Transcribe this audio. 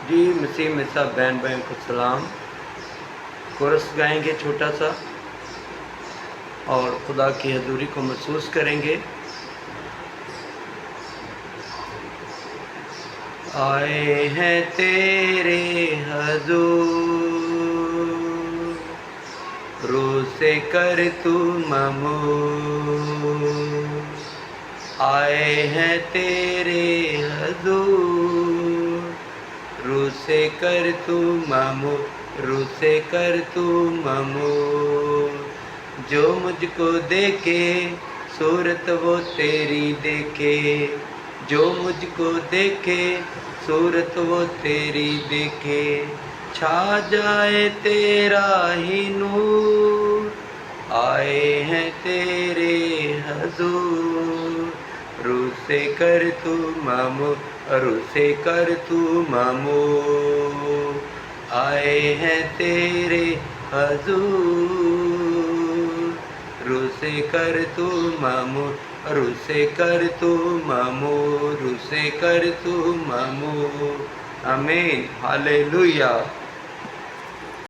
जी मसीह में सब बहन बहन को सलाम। कोरस गाएंगे छोटा सा और खुदा की हजूरी को महसूस करेंगे। आए हैं तेरे हजूर, रोसे कर तू ममूर। आए हैं तेरे हजूर, रूसे कर तू ममूर, रूसे कर तू ममूर। जो मुझको देखे सूरत वो तेरी देखे, जो मुझको देखे सूरत वो तेरी देखे। छा जाए तेरा ही नूर, आए हैं तेरे हजूर, रूसे कर तू ममूर, रूसे कर तू ममूर। आए हैं तेरे हजूर, रूसे कर तू ममूर, रूसे कर तू ममूर, रूसे कर तू ममूर। आमीन, हालेलुया।